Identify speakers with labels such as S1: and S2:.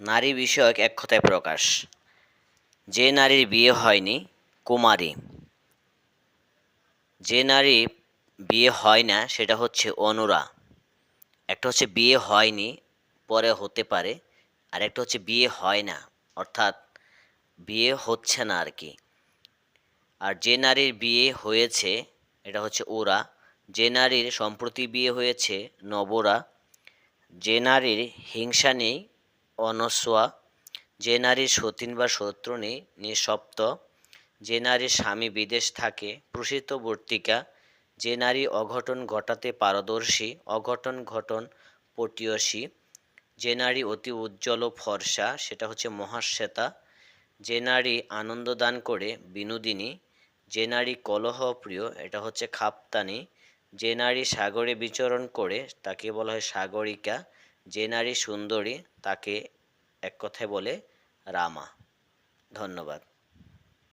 S1: নারী বিষয়ক এক কথায় প্রকাশ। যে নারীর বিয়ে হয়নি, কুমারী। যে নারী বিয়ে হয় না সেটা হচ্ছে অনুরা। একটা হচ্ছে বিয়ে হয়নি, পরে হতে পারে, আর একটা হচ্ছে বিয়ে হয় না, অর্থাৎ বিয়ে হচ্ছে না আর কি। আর যে নারীর বিয়ে হয়েছে এটা হচ্ছে ওরা। যে নারীর সম্প্রতি বিয়ে হয়েছে নবরা। যে নারীর হিংসা নেই অনস্বা। যে নারীর সতীন বা শত্রু নেই নিঃশব্দ। যে নারীর স্বামী বিদেশ থাকে প্রসূতিবর্তিকা। যে নারী অঘটন ঘটাতে পারদর্শী অঘটন ঘটন পটীয়সী। যে নারী অতি উজ্জ্বল ও ফর্সা সেটা হচ্ছে মহাশ্বেতা। যে নারী আনন্দ দান করে বিনোদিনী। যে নারী কলহপ্রিয় এটা হচ্ছে খাপতানি। যে নারী সাগরে বিচরণ করে তাকে বলা হয় সাগরিকা। যে নারী সুন্দরী তাকে এক কথায় বলে রামা। ধন্যবাদ।